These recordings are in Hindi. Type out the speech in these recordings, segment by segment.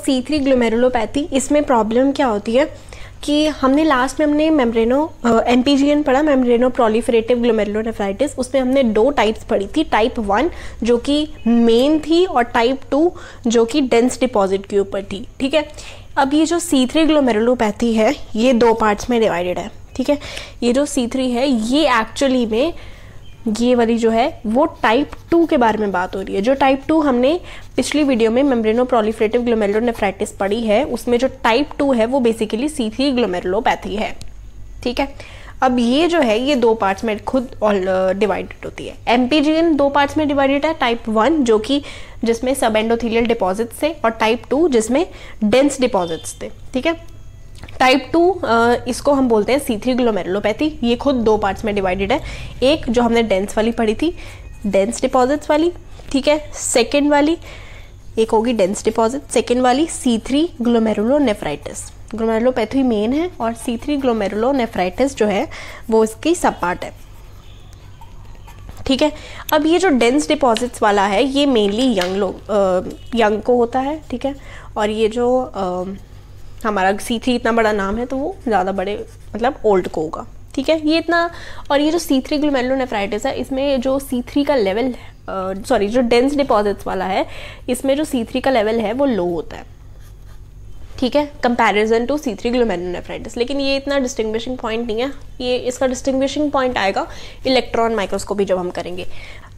C3 ग्लोमेरुलोपैथी, इसमें प्रॉब्लम क्या होती है कि हमने लास्ट में MPGN पढ़ा, मेम्ब्रेनो प्रोलिफरेटिव ग्लोमेरुलोनेफ्राइटिस। उसमें हमने 2 टाइप्स पढ़ी थी, टाइप 1 जो कि मेन थी और टाइप 2 जो कि डेंस डिपॉजिट के ऊपर थी। ठीक है, अब ये जो C3 ग्लोमेरुलोपैथी है ये 2 पार्ट्स में डिवाइडेड है। ठीक है, ये जो C3 है ये एक्चुअली में ये वाली जो है वो टाइप 2 के बारे में बात हो रही है। जो टाइप 2 हमने पिछली वीडियो में मेम्ब्रेनो प्रोलिफरेटिव ग्लोमेरुलोनेफ्राइटिस पढ़ी है, उसमें जो टाइप 2 है वो बेसिकली C3 ग्लोमेरुलोपैथी है। ठीक है, अब ये जो है ये 2 पार्ट्स में खुद डिवाइडेड होती है। MPGN 2 पार्ट्स में डिवाइडेड है, टाइप 1 जो कि जिसमें सब एंडोथेलियल डिपॉजिट्स थे और टाइप 2 जिसमें डेंस डिपॉजिट्स थे। ठीक है, टाइप 2 इसको हम बोलते हैं C3 ग्लोमेरुलोपैथी। ये खुद 2 पार्ट्स में डिवाइडेड है, एक जो हमने डेंस वाली पढ़ी थी, डेंस डिपॉजिट्स वाली। ठीक है, सेकेंड वाली एक होगी डेंस डिपॉजिट, सेकेंड वाली C3 ग्लोमेरुलोनेफ्राइटिस। ग्लोमेरुलोपैथी मेन है और C3 ग्लोमेरुलोनेफ्राइटिस जो है वो इसकी सब पार्ट है। ठीक है, अब ये जो डेंस डिपॉजिट्स वाला है ये मेनली यंग को होता है। ठीक है, और ये जो हमारा C3 इतना बड़ा नाम है तो वो ज़्यादा बड़े मतलब ओल्ड को होगा। ठीक है, ये इतना। और ये जो C3 ग्लोमेरुलोनेफ्राइटिस है इसमें जो C3 का लेवल जो डेंस डिपॉजिट्स वाला है इसमें जो C3 का लेवल है वो लो होता है। ठीक है, कंपैरिजन टू C3 ग्लोमेरुलोनेफ्राइटिस। लेकिन ये इतना डिस्टिंग्विशिंग पॉइंट नहीं है, ये इसका डिस्टिंग्विशिंग पॉइंट आएगा इलेक्ट्रॉन माइक्रोस्कोपी जब हम करेंगे।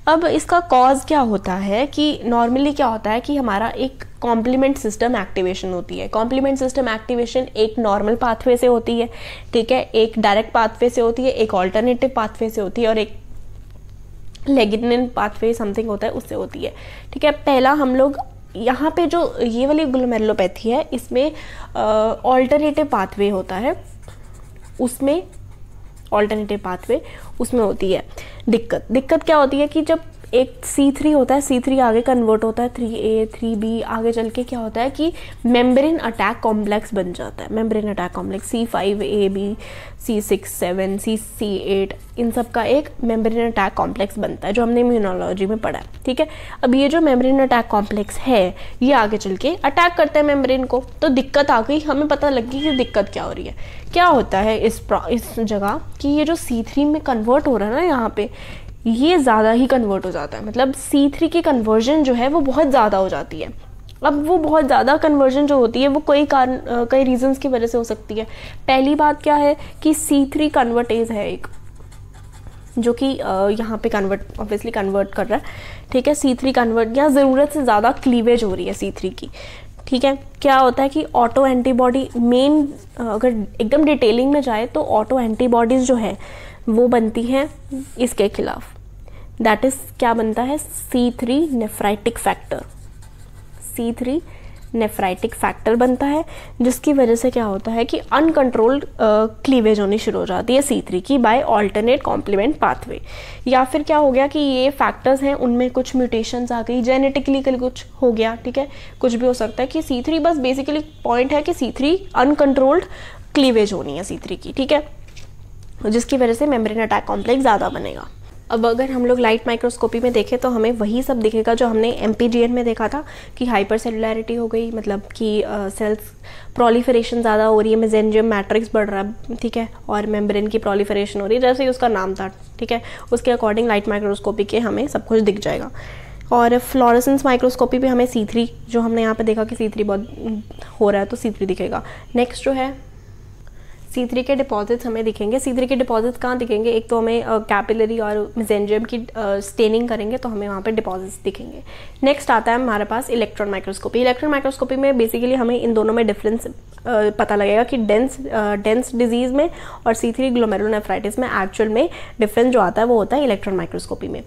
अब इसका कॉज क्या होता है कि नॉर्मली क्या होता है कि हमारा एक कॉम्प्लीमेंट सिस्टम एक्टिवेशन होती है। कॉम्प्लीमेंट सिस्टम एक्टिवेशन एक नॉर्मल पाथवे से होती है, ठीक है, एक डायरेक्ट पाथवे से होती है, एक ऑल्टरनेटिव पाथवे से होती है और एक लेगिनिन पाथवे समथिंग होता है उससे होती है। ठीक है, पहला हम लोग यहाँ पे जो ये वाली ग्लोमेरुलोपैथी है इसमें ऑल्टरनेटिव पाथवे होता है, उसमें ऑल्टरनेटिव पाथवे उसमें होती है दिक्कत क्या होती है कि जब एक C3 होता है, C3 आगे कन्वर्ट होता है 3A 3B, आगे चल के क्या होता है कि मेम्ब्रेन अटैक कॉम्प्लेक्स बन जाता है। Membrane attack complex C5AB C6 7 C8 इन सब का एक मेम्ब्रेन अटैक कॉम्प्लेक्स बनता है जो हमने इम्यूनोलॉजी में पढ़ा है। ठीक है, अब ये जो मेम्ब्रेन अटैक कॉम्प्लेक्स है ये आगे चल के अटैक करता है मेम्ब्रेन को, तो दिक्कत आ गई, हमें पता लग गई कि दिक्कत क्या हो रही है। क्या होता है इस जगह कि ये जो C3 में कन्वर्ट हो रहा है ना, यहाँ पे ये ज़्यादा ही कन्वर्ट हो जाता है, मतलब C3 की कन्वर्जन जो है वो बहुत ज़्यादा हो जाती है। अब वो बहुत ज़्यादा कन्वर्जन जो होती है वो कई रीजंस की वजह से हो सकती है। पहली बात क्या है कि C3 कन्वर्टेज है एक जो कि यहाँ पे ऑब्वियसली कन्वर्ट कर रहा है। ठीक है, C3 कन्वर्ट या ज़रूरत से ज़्यादा क्लीवेज हो रही है C3 की। ठीक है, क्या होता है कि ऑटो एंटीबॉडी मेन अगर एकदम डिटेलिंग में जाए तो ऑटो एंटीबॉडीज़ जो है वो बनती हैं इसके खिलाफ, दैट इज़ क्या बनता है C3 nephritic factor. C3 nephritic factor बनता है जिसकी वजह से क्या होता है कि अनकंट्रोल्ड क्लीवेज होनी शुरू हो जाती है C3 की बाय ऑल्टरनेट कॉम्प्लीमेंट पाथवे। या फिर क्या हो गया कि ये फैक्टर्स हैं उनमें कुछ म्यूटेशंस आ गई, जेनेटिकली कुछ हो गया। ठीक है, कुछ भी हो सकता है कि C3 बस बेसिकली पॉइंट है कि C3 अनकंट्रोल्ड क्लीवेज होनी है C3 की। ठीक है, जिसकी वजह से मेम्ब्रेन अटैक कॉम्प्लेक्स ज़्यादा बनेगा। अब अगर हम लोग लाइट माइक्रोस्कोपी में देखें तो हमें वही सब दिखेगा जो हमने MPGN में देखा था कि हाइपर सेलुलैरिटी हो गई, मतलब कि सेल्स प्रोलिफरेशन ज़्यादा हो रही है, मेसेंजियम मैट्रिक्स बढ़ रहा है। ठीक है, और मेम्ब्रेन की प्रोलिफरेशन हो रही है जैसे ही उसका नाम था। ठीक है, उसके अकॉर्डिंग लाइट माइक्रोस्कोपी के हमें सब कुछ दिख जाएगा। और फ्लोरेसेंस माइक्रोस्कोपी पे हमें C3 जो हमने यहाँ पे देखा कि C3 बहुत हो रहा है तो C3 दिखेगा। नेक्स्ट जो है C3 के डिपॉजिट्स हमें दिखेंगे। C3 के डिपॉजिट्स कहाँ दिखेंगे, एक तो हमें कैपिलरी और मेसेंजियम की स्टेनिंग करेंगे तो हमें वहाँ पे डिपॉजिट्स दिखेंगे। नेक्स्ट आता है हमारे पास इलेक्ट्रॉन माइक्रोस्कोपी। इलेक्ट्रॉन माइक्रोस्कोपी में बेसिकली हमें इन दोनों में डिफरेंस पता लगेगा कि डेंस डिजीज़ में और C3 ग्लोमेरुलोनेफ्राइटिस में एक्चुअल में डिफरेंस जो आता है वो होता है इलेक्ट्रॉन माइक्रोस्कोपी में।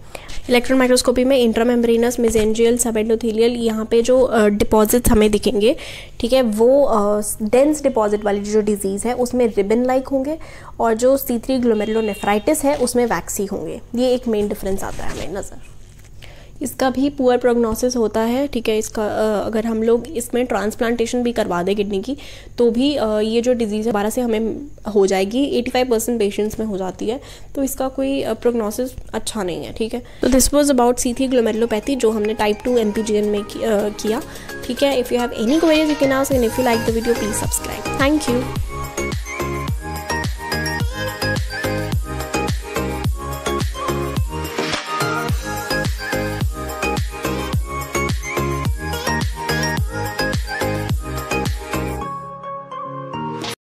इलेक्ट्रॉन माइक्रोस्कोपी में इंट्रामेम्ब्रेनस, मेसेंजियल, सब एंडोथेलियल यहाँ पे जो डिपॉजिट्स हमें दिखेंगे, ठीक है, वो डेंस डिपॉजिट वाली जो डिजीज़ है उसमें रिबन लाइक होंगे और जो C3 ग्लोमेरुलोनेफ्राइटिस है उसमें वैक्सी होंगे। ये एक मेन डिफरेंस आता है हमें नज़र। इसका भी पुअर प्रोग्नोसिस होता है, ठीक है। इसका अगर हम लोग इसमें ट्रांसप्लांटेशन भी करवा दें किडनी की तो भी ये जो डिजीज़ है दोबारा से हमें हो जाएगी। 85% पेशेंट्स में हो जाती है, तो इसका कोई प्रोग्नोसिस अच्छा नहीं है, ठीक है। तो this was about C3 glomerulopathy जो हमने टाइप 2 MPGN में किया, ठीक है। If you have any queries you can ask, and if you like the video please subscribe. Thank you.